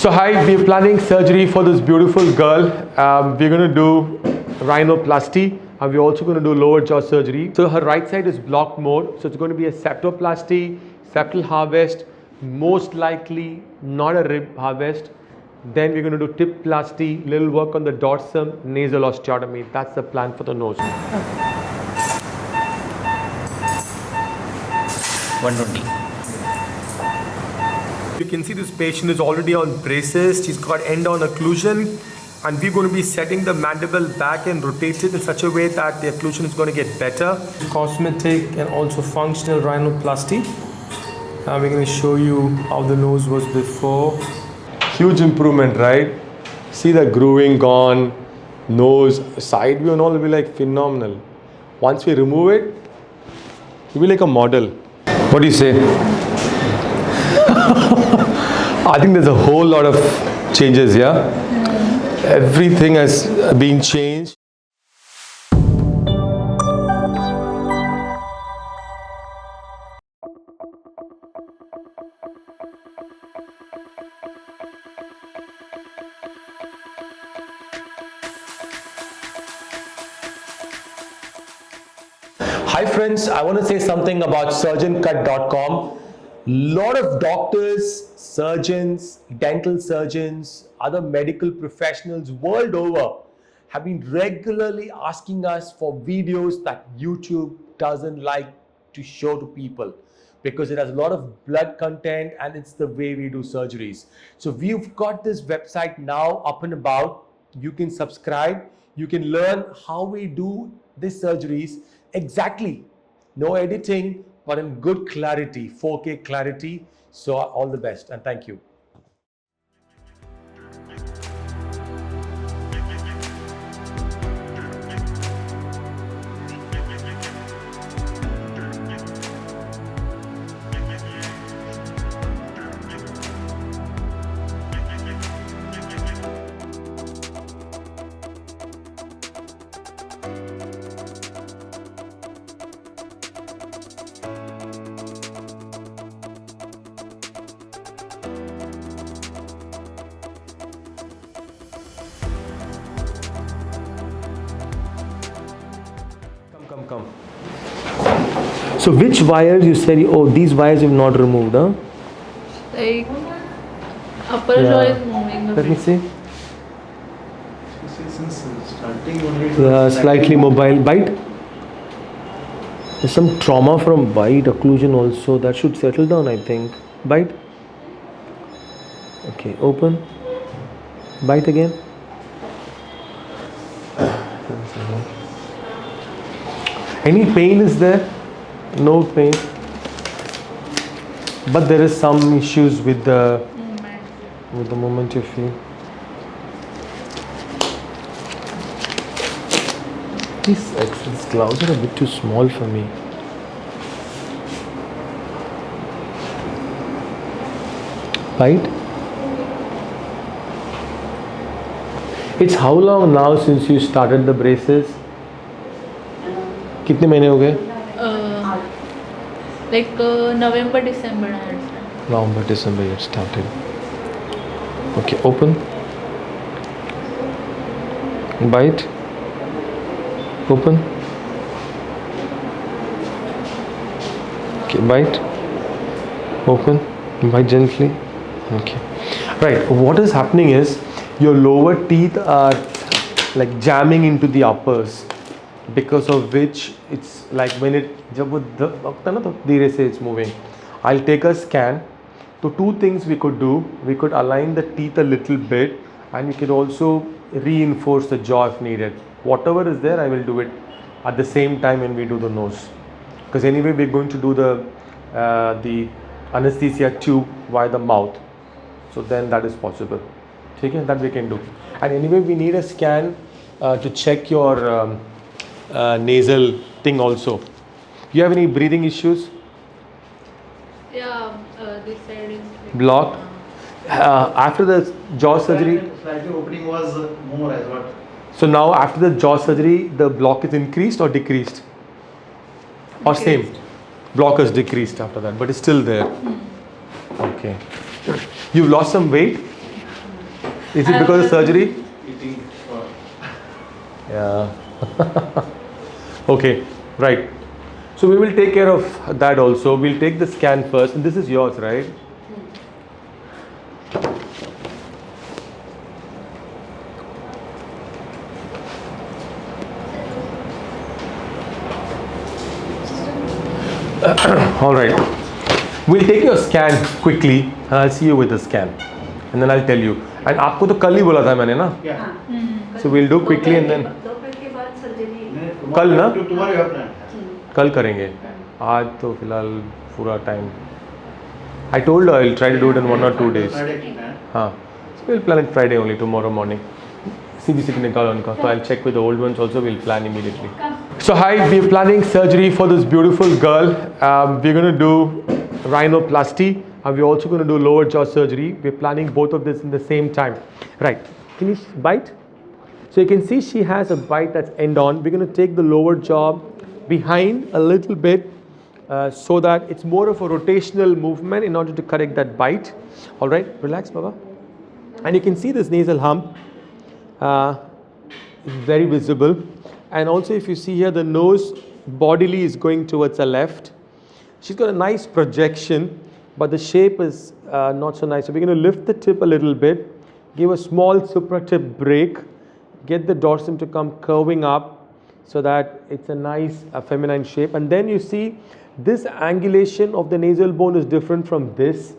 So hi, we're planning surgery for this beautiful girl. We're going to do rhinoplasty and we're also going to do lower jaw surgery. So her right side is blocked more. So it's going to be a septoplasty, septal harvest, most likely not a rib harvest. Then we're going to do tip plasty, little work on the dorsum, nasal osteotomy. That's the plan for the nose. 120. You can see this patient is already on braces. She's got end-on occlusion, and we're going to be setting the mandible back and rotate it in such a way that the occlusion is going to get better. Cosmetic and also functional rhinoplasty. We're going to show you how the nose was before. Huge improvement, right? See the grooving gone, nose, side view and all will be like phenomenal. Once we remove it, you'll be like a model. What do you say? I think there's a whole lot of changes here. Everything has been changed. Hi friends, I want to say something about surgeoncut.com. Lot of doctors, surgeons, dental surgeons, other medical professionals world over have been regularly asking us for videos that YouTube doesn't like to show to people because it has a lot of blood content and it's the way we do surgeries. So we've got this website now up and about. You can subscribe, you can learn how we do these surgeries exactly. No editing, but in good clarity, 4K clarity. So all the best and thank you. Come. So which wires you said, oh, these wires you've not removed, huh? Like upper jaw is moving a Let me bit. see. Since starting only Slightly mobile. Bite? There's some trauma from bite, occlusion also. That should settle down, I think. Bite? Okay, open. Bite again. Any pain is there? No pain. But there is some issues with the moment you feel. These gloves are a bit too small for me. Bite? It's how long now since you started the braces? कितने महीने हो गए? Like November, December I had started. November, December you had started. Okay, open. Bite. Open. Okay, bite. Open. Bite gently. Okay. Right, what is happening is your lower teeth are like jamming into the uppers, because of which it's like when it's moving. I'll take a scan. So two things we could do. We could align the teeth a little bit and we could also reinforce the jaw if needed. Whatever is there, I will do it at the same time when we do the nose. Because anyway, we're going to do the anesthesia tube via the mouth. So then that is possible. Okay, that we can do. And anyway, we need a scan to check your nasal thing also. You have any breathing issues? Yeah, this side is Blocked? After the jaw surgery? Slightly opening was more as what? So now after the jaw surgery, the block is increased or decreased? Or same? Block is decreased after that, but it's still there. Okay. You've lost some weight? Is it because of surgery? Eating for Yeah. Okay, right. So we will take care of that also. We'll take the scan first. And this is yours, right? All right. We'll take your scan quickly and I'll see you with the scan. And then I'll tell you. And आपको तो कल ही बोला था मैंने ना? yeah. So we'll do quickly and then दोपहर के बाद सर्जरी कल ना? Tomorrow you have planned. कल करेंगे. आज तो फिलहाल पूरा time. I told her I'll try to do it in 1 or 2 days. Friday की plan. हाँ. So we'll plan it Friday only, tomorrow morning. CBC की निकालो उनका. So I'll check with the old ones also. We'll plan immediately. So hi, we're planning surgery for this beautiful girl. We're going to do rhinoplasty and we're also going to do lower jaw surgery. We're planning both of this in the same time. Right. Can you bite? So you can see she has a bite that's end on. We're going to take the lower jaw behind a little bit so that it's more of a rotational movement in order to correct that bite. All right. Relax, Baba. And you can see this nasal hump. It's very visible. And also if you see here, the nose bodily is going towards the left. She's got a nice projection, but the shape is not so nice. So we're going to lift the tip a little bit, give a small supratip break, get the dorsum to come curving up so that it's a nice feminine shape. And then you see this angulation of the nasal bone is different from this.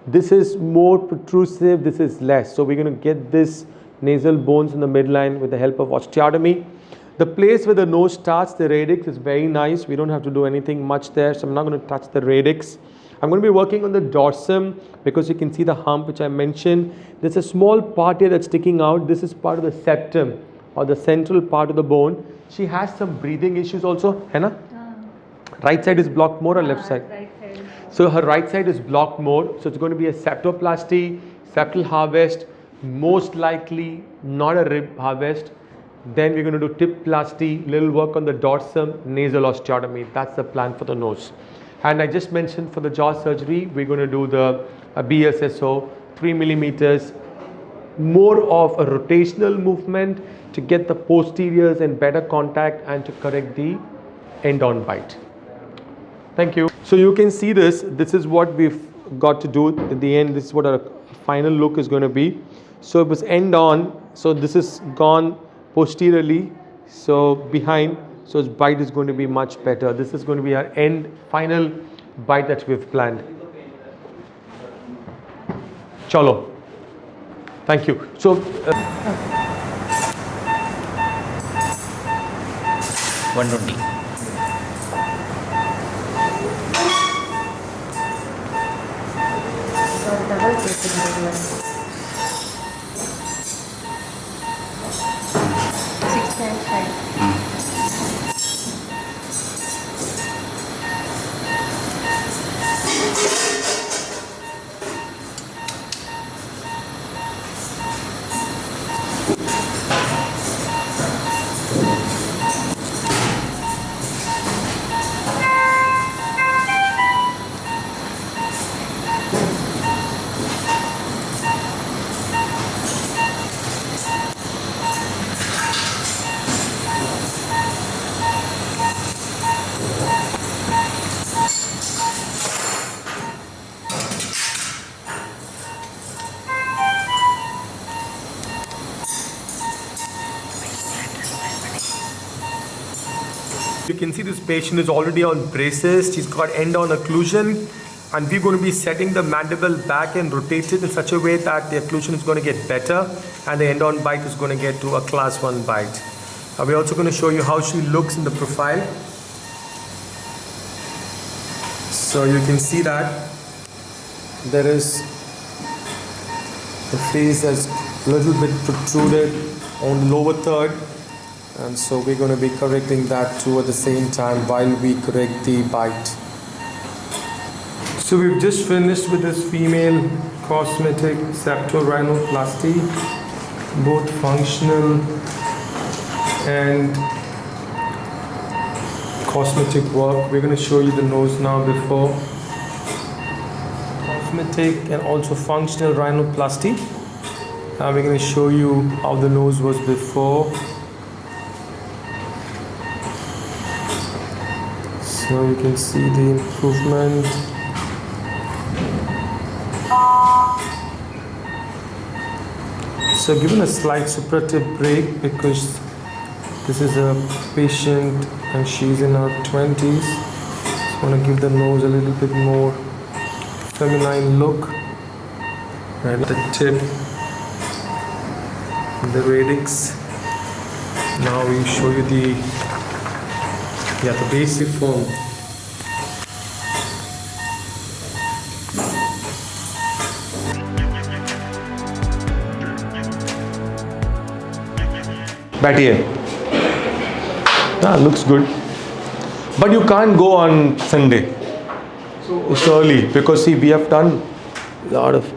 This is more protrusive, this is less. So we're going to get this nasal bones in the midline with the help of osteotomy. The place where the nose starts, the radix, is very nice. We don't have to do anything much there, so I'm not going to touch the radix. I'm going to be working on the dorsum because you can see the hump which I mentioned. There's a small part here that's sticking out. This is part of the septum or the central part of the bone. She has some breathing issues also, Hannah? Right side is blocked more or left side? Right side. So her right side is blocked more. So it's going to be a septoplasty, septal harvest, most likely not a rib harvest. Then we're going to do tip plasty, little work on the dorsum, nasal osteotomy. That's the plan for the nose. And I just mentioned for the jaw surgery, we're going to do the BSSO, 3 millimeters, more of a rotational movement to get the posteriors in better contact and to correct the end-on bite. Thank you. So you can see this. This is what we've got to do in the end. This is what our final look is going to be. So it was end-on. So this is gone posteriorly, so behind, so its bite is going to be much better. This is going to be our end final bite that we've planned. Chalo. Thank you. So 120. you can see this patient is already on braces. She's got end-on occlusion, and we're going to be setting the mandible back and rotate it in such a way that the occlusion is going to get better and the end-on bite is going to get to a class 1 bite. We're also going to show you how she looks in the profile. So you can see that there is the face that's a little bit protruded on the lower third, and so we're going to be correcting that too at the same time while we correct the bite. So we've just finished with this female cosmetic septorhinoplasty, both functional and cosmetic work. We're going to show you the nose now before. Cosmetic and also functional rhinoplasty. Now we're going to show you how the nose was before. So you can see the improvement. So given a slight suppurative break because this is a patient and she's in her 20s. Just want to give the nose a little bit more feminine look. And the tip, the radix. Now we show you the basic form. बैठिए. Looks good. But you can't go on Sunday. It's early because see we have done a lot of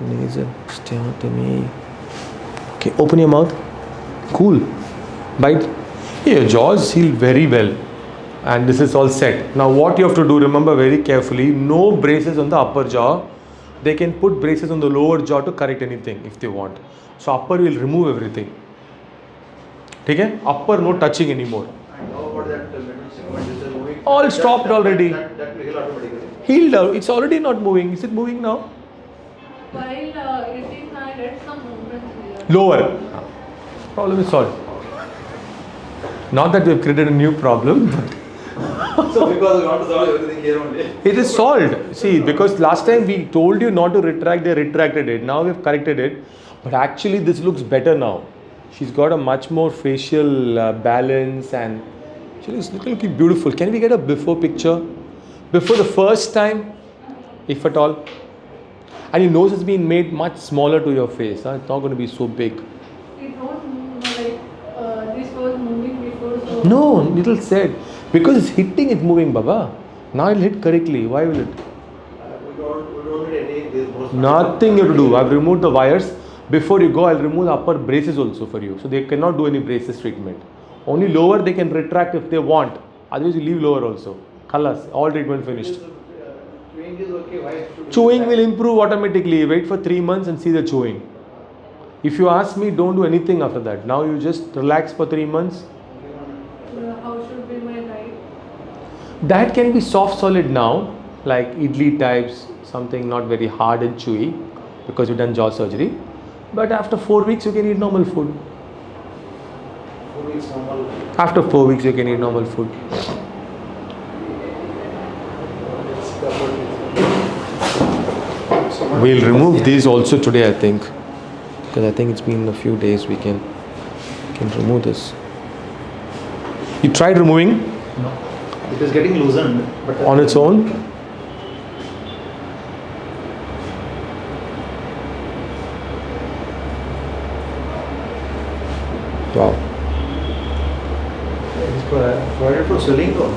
nasal steatomy. Okay, open your mouth. Cool. Bite. Your jaws heal very well. And this is all set. Now what you have to do, remember very carefully, no braces on the upper jaw. They can put braces on the lower jaw to correct anything if they want. So upper will remove everything. Okay? Upper no touching anymore. And how about that metal segment? Is it moving? All stopped already. That will heal automatically. Healed out. It's already not moving. Is it moving now? While eating, I get some movement here. Lower. Problem is solved. Not that we've created a new problem, but So because we want to solve everything here only. it is solved. See, because last time we told you not to retract, they retracted it. Now we've corrected it. But actually this looks better now. She's got a much more facial balance and she looks looking beautiful. Can we get a before picture? Before the first time, if at all. And your nose has been made much smaller to your face. Huh? It's not going to be so big. It don't move like this was moving before. So No, little said. Because it's hitting, it's moving, Baba. Now it'll hit correctly. Why will it? We don't need any this. Nothing you have to do. I've removed the wires. Before you go, I'll remove the upper braces also for you. So they cannot do any braces treatment. Only lower they can retract if they want. Otherwise you leave lower also. Khalas, all treatment finished. Chewing is okay. Why should Chewing will improve automatically. Wait for 3 months and see the chewing. If you ask me, don't do anything after that. Now you just relax for 3 months. how should be my diet? Diet can be soft solid now, like idli types, something not very hard and chewy because you've done jaw surgery. But after 4 weeks, you can eat normal food. 4 weeks normal? After 4 weeks, you can eat normal food. We'll remove these also today, I think. Because I think it's been a few days we can remove this. You tried removing? No. It is getting loosened. But On its own? Wow. It's provided for swelling though.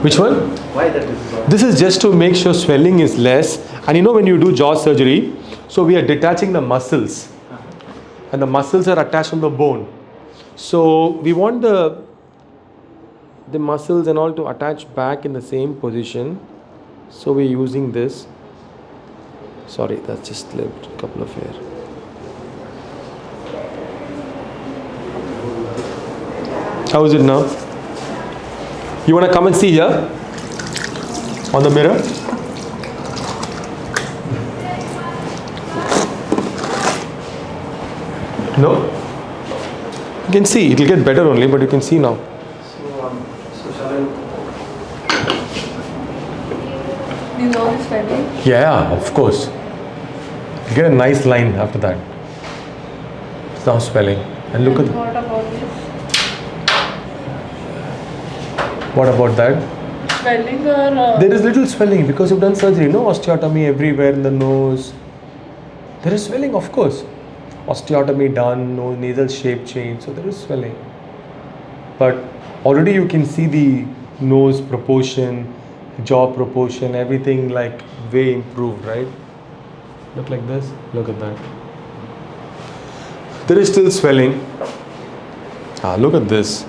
Which one? Why that is so? This is just to make sure swelling is less. And you know when you do jaw surgery, so we are detaching the muscles. And the muscles are attached on the bone. So we want the muscles and all to attach back in the same position. So we're using this. Sorry, that's just slipped a couple of hair. How is it now? You want to come and see here on the mirror? No? You can see, it will get better only, but you can see now. So shall I? Is all swelling? Yeah, of course. You get a nice line after that. It's now swelling. And look at What about this? what about that? Swelling or There is little swelling because you've done surgery, no osteotomy everywhere in the nose. There is swelling, of course. Osteotomy done, no nasal shape change, so there is swelling. But already you can see the nose proportion, jaw proportion, everything like way improved, right? Look like this, look at that. There is still swelling. Look at this.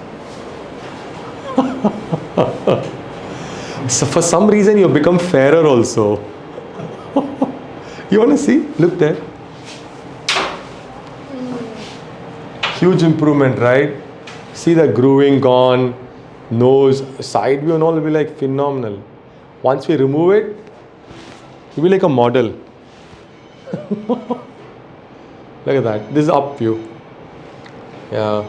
So for some reason you have become fairer also. You want to see? Look there. Huge improvement, right? See the grooving gone, nose, side view and all will be like phenomenal. Once we remove it, you'll be like a model. Look at that. This is up view. Yeah.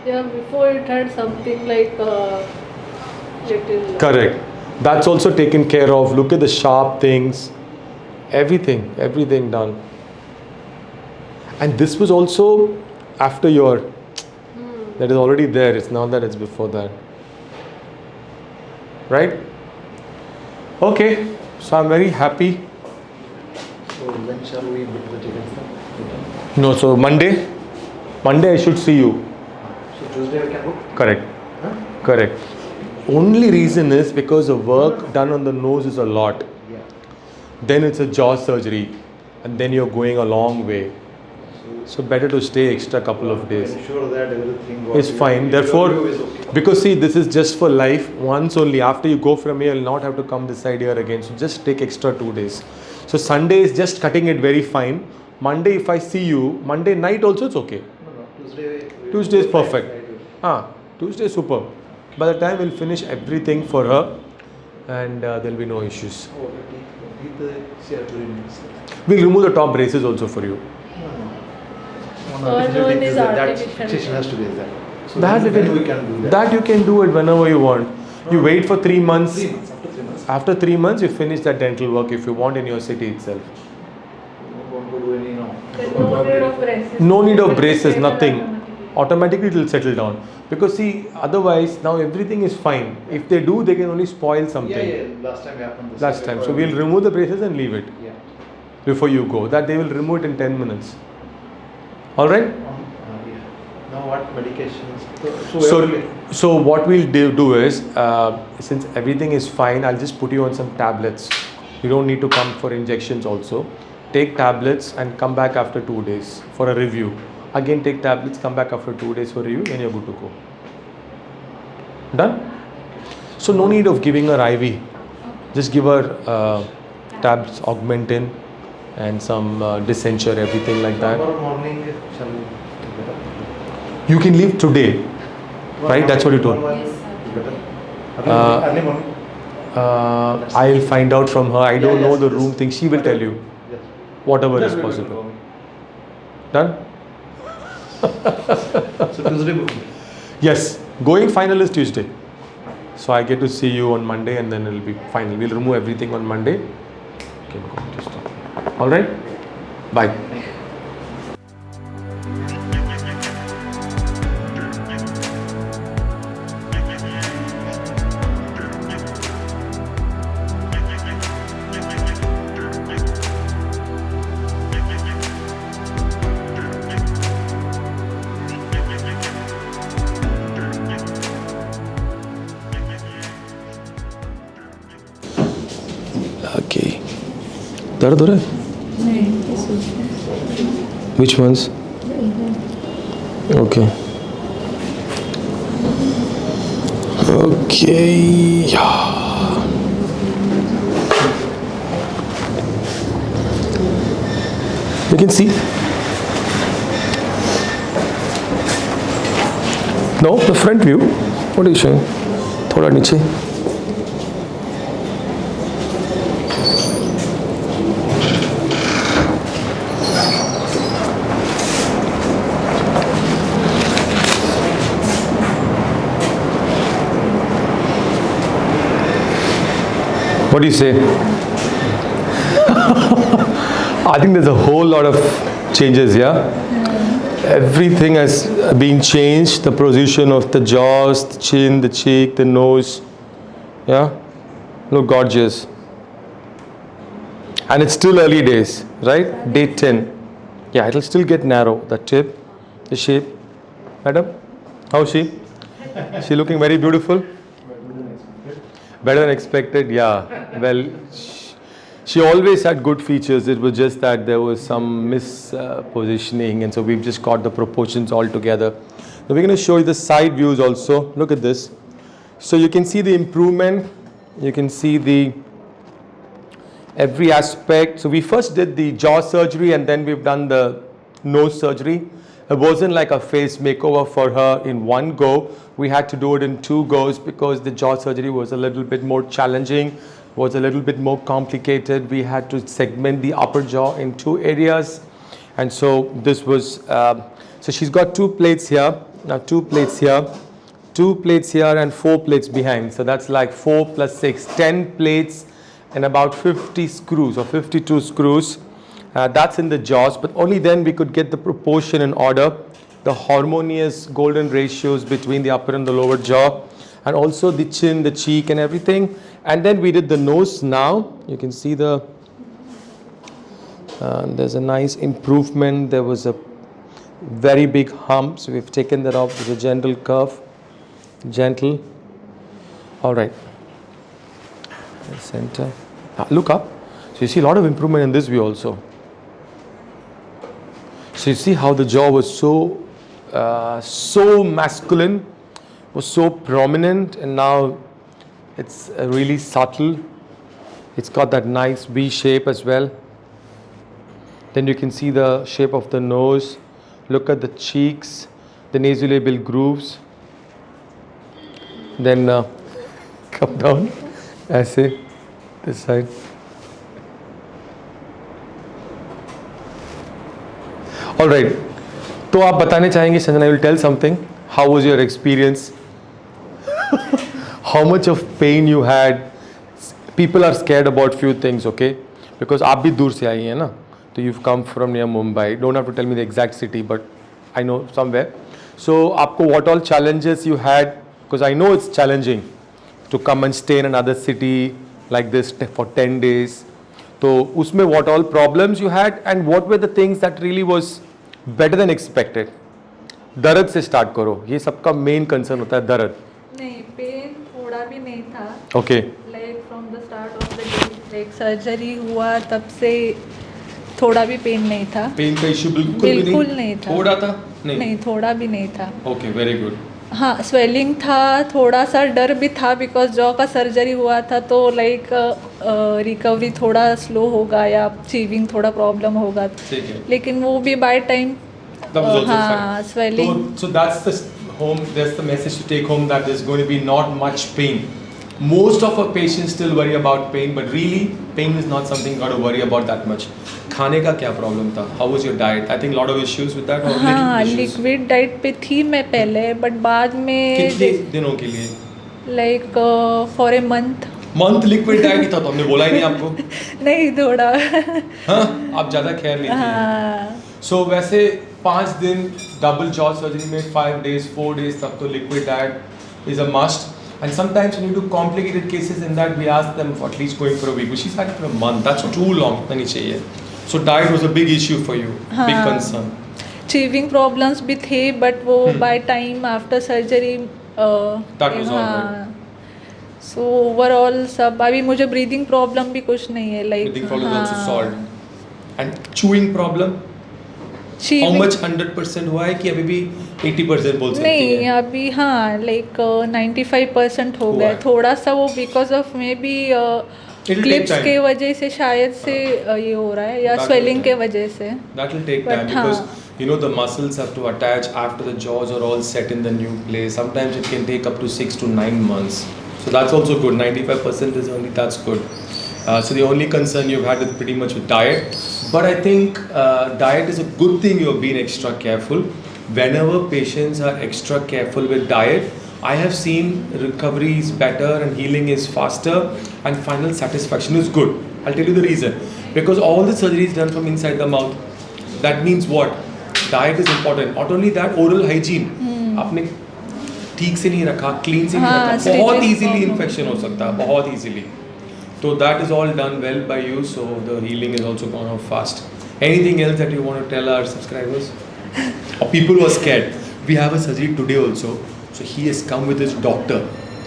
Yeah, before it had something like little. Correct. That's also taken care of. Look at the sharp things. Everything done. And this was also after your, that is already there. It's not that it's before that. Right? Okay. So I'm very happy. So when shall we book the tickets then? No, so Monday I should see you. So Tuesday we can book? Correct. Huh? Correct. Only reason is because the work done on the nose is a lot. Yeah. Then it's a jaw surgery and then you're going a long way. So better to stay extra couple of days. Ensure that everything It's fine. Therefore, because see, this is just for life. Once only. After you go from here, you'll not have to come this side here again. So just take extra 2 days. So Sunday is just cutting it very fine. Monday, if I see you, Monday night also it's okay. No, Tuesday. Tuesday is perfect. Tuesday is super. By the time we'll finish everything for her, and there'll be no issues. Oh, We'll remove the top braces also for you. No, it is that artificial. fixation has to be there. So That when we can do that. That you can do it whenever you want. You wait for 3 months. 3 months. After 3 months. After 3 months, you finish that dental work if you want in your city itself. We won't do any now. There's no need of braces. No need of It will braces, settle nothing. automatically. Automatically it will settle down. Because see, otherwise now everything is fine. If they do, they can only spoil something. Yeah. Last time happened. This Last time. So we'll remove the braces and leave it Yeah. before you go. That they will remove it in 10 minutes. Alright? Yeah. Now what medications? So what we'll do is, since everything is fine, I'll just put you on some tablets. You don't need to come for injections also. Take tablets and come back after 2 days for a review. Again take tablets, come back after 2 days for review and you're good to go. Done? So no need of giving her IV. Just give her tabs, Augmentin and some Disensure, everything like that. Tomorrow morning shall we get up? You can leave today. Right, that's what you told. Yes, Early morning. I'll find out from her. I don't know the room thing. She will tell you. Yes. Whatever Yes, is we will possible. confirm. Done? So Tuesday booking. Yes. Going final is Tuesday. So I get to see you on Monday and then it'll be final. We'll remove everything on Monday. You can go Tuesday. Alright? Bye. Okay. दर्द हो रहा है? Which ones? Okay. Okay. You can see. No, the front view. What are you showing? थोड़ा नीचे. What do you say? I think there's a whole lot of changes, yeah? Everything has been changed. The position of the jaws, the chin, the cheek, the nose. Yeah? Look gorgeous. And it's still early days, right? Day 10. Yeah, it'll still get narrow. The tip, the shape. Madam, how's she? She looking very beautiful? Better than expected, yeah. Well, she always had good features. It was just that there was some mispositioning, and so we've just got the proportions all together. Now we're going to show you the side views also. Look at this. So you can see the improvement. You can see the every aspect. So we first did the jaw surgery, and then we've done the nose surgery. It wasn't like a face makeover for her in one go. We had to do it in 2 goes because the jaw surgery was a little bit more challenging, was a little bit more complicated. We had to segment the upper jaw in 2 areas. And so this was, so she's got 2 plates here, now 2 plates here, 2 plates here and 4 plates behind. So that's like 4 plus 6, 10 plates and about 50 screws or 52 screws. That's in the jaws, but only then we could get the proportion in order, the harmonious golden ratios between the upper and the lower jaw, and also the chin, the cheek and everything. And then we did the nose now. You can see the, there's a nice improvement. There was a very big hump, so we've taken that off with a gentle curve, gentle. All right, center, look up. So you see a lot of improvement in this view also. So you see how the jaw was so masculine, was so prominent, and now it's really subtle. It's got that nice V shape as well. Then you can see the shape of the nose. Look at the cheeks, the nasolabial grooves. Then come down, ऐसे, this side. All right. तो आप बताने चाहेंगे, Sanjana, I will tell something. How was your experience? How much of pain you had? People are scared about few things, okay? Because आप भी दूर से आई हैं ना, so you've come from near Mumbai. Don't have to tell me the exact city, but I know somewhere. So आपको what all challenges you had? Because I know it's challenging to come and stay in another city like this for 10 days. तो उसमें what all problems you had and what were the things that really was better than expected? दर्द से start करो. ये सबका main concern होता है, दर्द. नहीं, पेन थोड़ा भी नहीं था. Okay. Like from the start of the day, like surgery हुआ तब से थोड़ा भी पेन नहीं था. पेन का इशू बिल्कुल नहीं था. थोड़ा था? नहीं, थोड़ा भी नहीं था. Okay, very good. हाँ, स्वेलिंग था, थोड़ा सा डर भी था बिकॉज जॉ का सर्जरी हुआ था तो लाइक रिकवरी थोड़ा स्लो होगा या चीविंग थोड़ा प्रॉब्लम होगा, लेकिन वो भी बाय टाइम हाँ swelling. So that's the home, that's the message to take home, that there's going to be not much pain. Most of our patients still worry about pain, but really pain is not something you got to worry about that much. खाने का क्या problem था? How was your diet? I think lot of issues with that. हाँ, liquid diet पे थी मैं पहले, but बाद में कितने दिनों के लिए? Like for a month liquid diet ही था, तो हमने बोला ही नहीं आपको. नहीं, थोड़ा हाँ, आप ज़्यादा ख्याल नहीं थी. So वैसे 5 दिन डबल जॉ सर्जरी में 5 days 4 days तक तो liquid diet is a must. And sometimes when you do complicated cases in that, we ask them for at least going for a week. But she's had it for a month. That's too long. नहीं चाहिए. So diet was a big issue for you. हाँ, big concern. Chewing problems भी थे, but वो by time after surgery That was all right. So overall सब, अभी मुझे breathing problem भी कुछ नहीं है. Like Breathing problem is also solved. And chewing problem? How much 100% हुआ है कि अभी भी 80% बोल सकती है? नहीं, अभी हाँ लाइक 95% हो गया. थोड़ा सा वो because of may be clips के वजह से शायद से ये हो रहा है, या स्वेलिंग के वजह से. That will take time because you know the muscles have to attach after the jaws are all set in the new place. Sometimes it can take up to 6 to 9 months. So that's also good. 95% is only, that's good. So the only concern you've had is pretty much with diet. But I think diet is a good thing. You're being extra careful. Whenever patients are extra careful with diet, I have seen recovery is better and healing is faster and final satisfaction is good. I'll tell you the reason. Because all the surgery is done from inside the mouth. That means what? Diet is important. Not only that, oral hygiene. आपने ठीक से नहीं रखा, clean से नहीं रखा, बहुत easily infection हो सकता है, बहुत easily. So that is all done well by you. So the healing is also gone off fast. Anything else that you want to tell our subscribers? Or people who are scared? We have a surgery today also. So he has come with his doctor.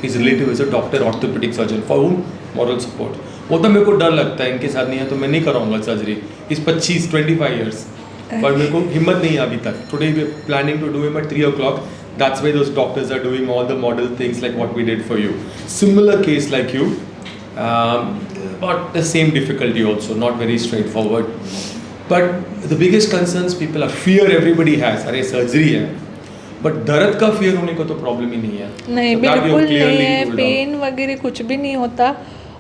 His relative is a doctor, orthopedic surgeon. For whom? Moral support. वो तो मेरे को डर लगता है, इनके साथ नहीं है तो मैं नहीं कराऊंगा सर्जरी. He's 25 years. पर मेरे को हिम्मत नहीं है अभी तक. Today we are planning to do him at 3 o'clock. That's why those doctors are doing all the model things like what we did for you. Similar case like you. But the same difficulty also, not very straightforward. But the biggest concerns people are fear everybody has. अरे surgery है, but दर्द का fear होने को तो problem ही नहीं है. नहीं So that you बिल्कुल clearly नहीं है, ruled out. पेन वगैरह कुछ भी नहीं होता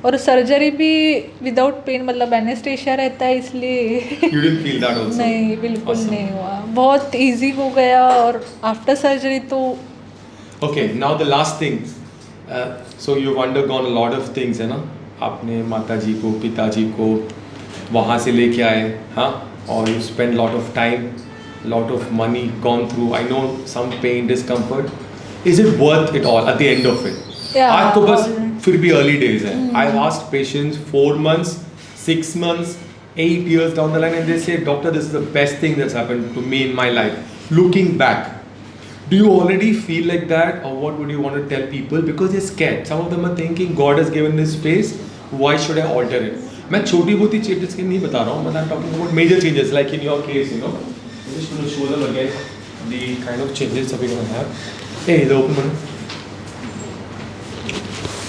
और सर्जरी भी विदाउट पेन मतलब एनेस्थेशिया रहता है इसलिए You didn't feel that also. नहीं बिल्कुल Awesome. नहीं हुआ, बहुत इजी हो गया और आफ्टर सर्जरी तो Okay, now the last thing. So you've undergone a lot of things, है ना? आपने माताजी को, पिताजी को वहाँ से लेके आए, हाँ? और you spend lot of time, lot of money gone through. I know some pain, discomfort. Is it worth it all at the end of it? Yeah, आज तो बस all- फिर भी early days है. I've asked patients 4 months, 6 months, 8 years down the line, and they say, doctor, this is the best thing that's happened to me in my life. Looking back, do you already feel like that, or what would you want to tell people? Because they're scared. Some of them are thinking, God has given this space, why should I alter it? मैं छोटी बहुत changes के नहीं बता रहा हूँ, but I'm talking about major changes, like in your case, you know. I'm just going to show them again the kind of changes that we're going to have. Hey, the open one.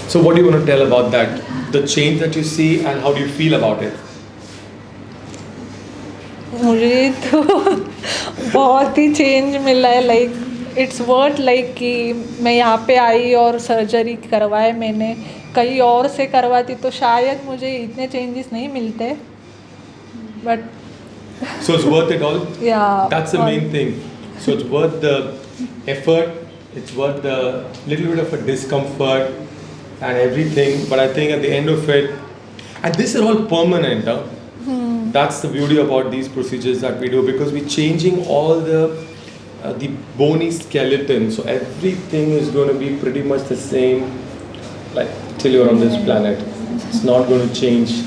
So what do you want to tell about that? The change that you see, and how do you feel about it? मुझे तो बहुत ही change मिला है, like it's worth like कि मैं यहाँ पे आई और सर्जरी करवाए मैंने, कहीं और से करवाती तो शायद मुझे इतने चेंजेस नहीं मिलते, but So it's worth it all? Yeah. That's the main thing. So it's worth the effort, it's worth the little bit of a discomfort and everything, but I think at the end of it, and this is all permanent, huh? That's the beauty about these procedures that we do, because we're changing all the bony skeleton, so everything is going to be pretty much the same, like till you're on this planet. It's not going to change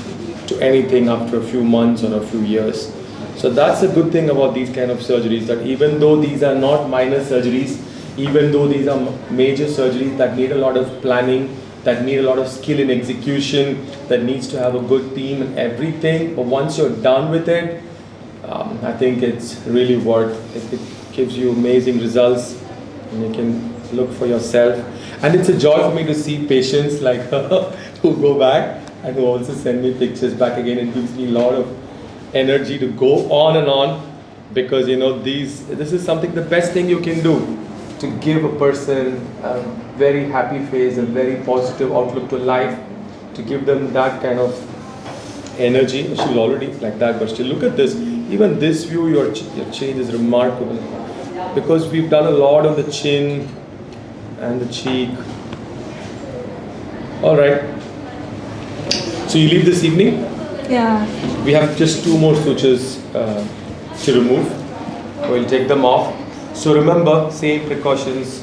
to anything after a few months or a few years. So that's the good thing about these kind of surgeries, that even though these are not minor surgeries, even though these are major surgeries that need a lot of planning, that need a lot of skill in execution, that needs to have a good team and everything, but once you're done with it, I think it's really worth it. It gives you amazing results, and you can look for yourself. And it's a joy for me to see patients like her who go back and who also send me pictures back again. It gives me a lot of energy to go on and on, because you know this is something, the best thing you can do, to give a person a very happy face, a very positive outlook to life, to give them that kind of energy. She'll already like that, but still look at this. Even this view, your change is remarkable, because we've done a lot on the chin and the cheek. All right. So you leave this evening. yeah. We have just 2 more sutures to remove. We'll take them off. So remember, same precautions,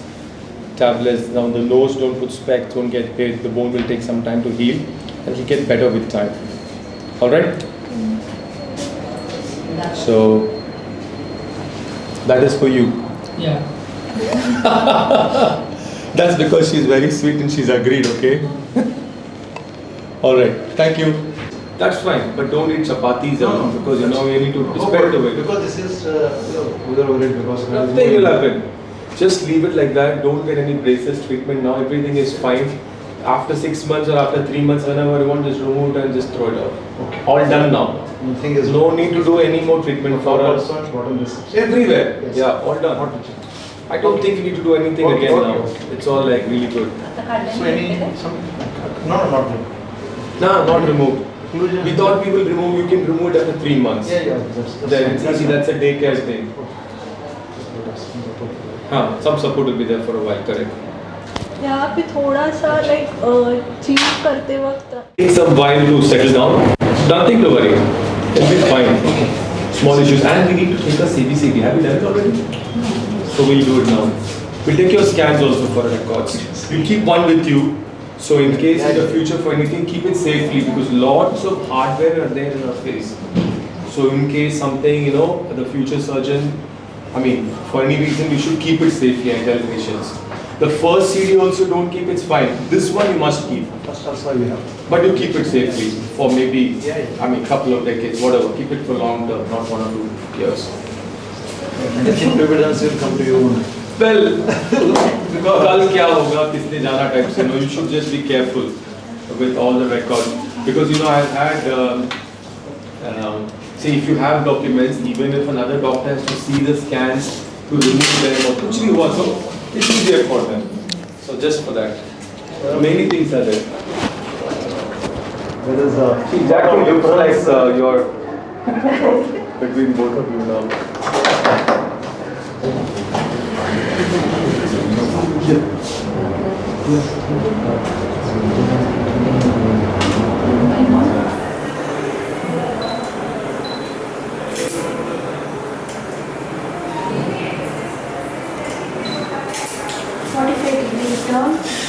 tablets. Now the nose, don't put specs, don't get hit. The bone will take some time to heal, and it'll get better with time. All right? So that is for you. Yeah. That's because she's very sweet and she's agreed, okay? All right, thank you. That's fine, but don't eat chapatis around, because you know you need to respect the weight. Because this is other worried because Nothing will happen. Just leave it like that. Don't get any braces treatment now. Everything is fine. After 6 months or after 3 months, whenever you want, just remove it and just throw it out. Okay. All done now. Nothing is No need to do any more treatment for us. bottom this. Everywhere. Yes. Yeah, all done. Not touching. I don't think you need to do anything Okay, again okay, now. okay. It's all like really good. So any some no not good. No, not removed. We thought we will remove. You can remove it after 3 months. Yeah. Then it's easy. That's a daycare thing. Some support will be there for a while. Correct. यहाँ पे थोड़ा सा like चीज करते वक्त Take some while to settle down. Nothing to worry. It'll be fine. Small issues, and we need to take a CBCT. Have you done it already? So we'll do it now. We'll take your scans also for records. You keep one with you, so in case in the future for anything, keep it safely, because lots of hardware are there in our face. So in case something, you know, the future surgeon, I mean, for any reason, you should keep it safely. I tell patients. The first CD also don't keep, it's fine. This one you must keep. First also we have. But you keep it safely for maybe, Yeah. I mean, couple of decades, whatever. Keep it for long term, not 1 or 2 years. And I think evidence will come to you. Well, because कल क्या होगा, किसने जाना type से, no, you should just be careful with all the records, because you know I've had say if you have documents, even if another doctor has to see the scans to remove them or कुछ भी हुआ तो it's easier for them. So just for that, many things are there. There is Exactly looks like you're between both of you now. Degrees down.